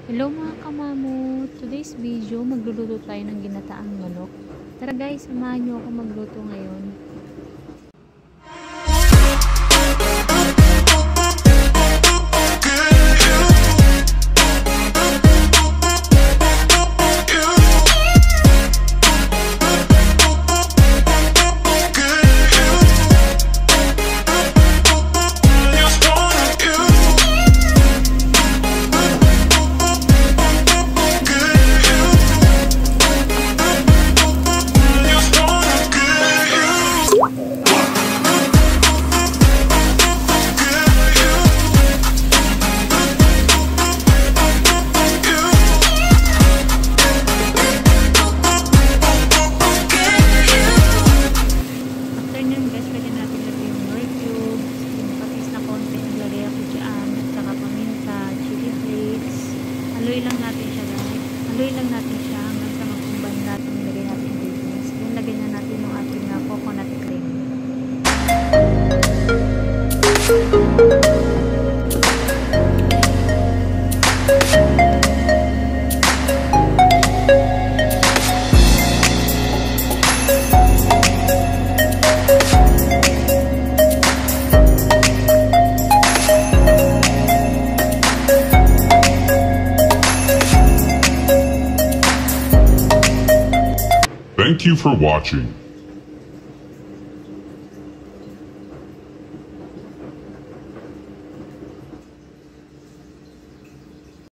Hello mga kamamo! Today's video, magluluto tayo ng ginataang manok. Tara guys, samahan nyo ako magluto ngayon. Haluin lang natin siya hanggang sa magkumbay natin. Nilagay natin yung ingredients. Then lagyan na natin yung ating coconut cream. Thank you for watching.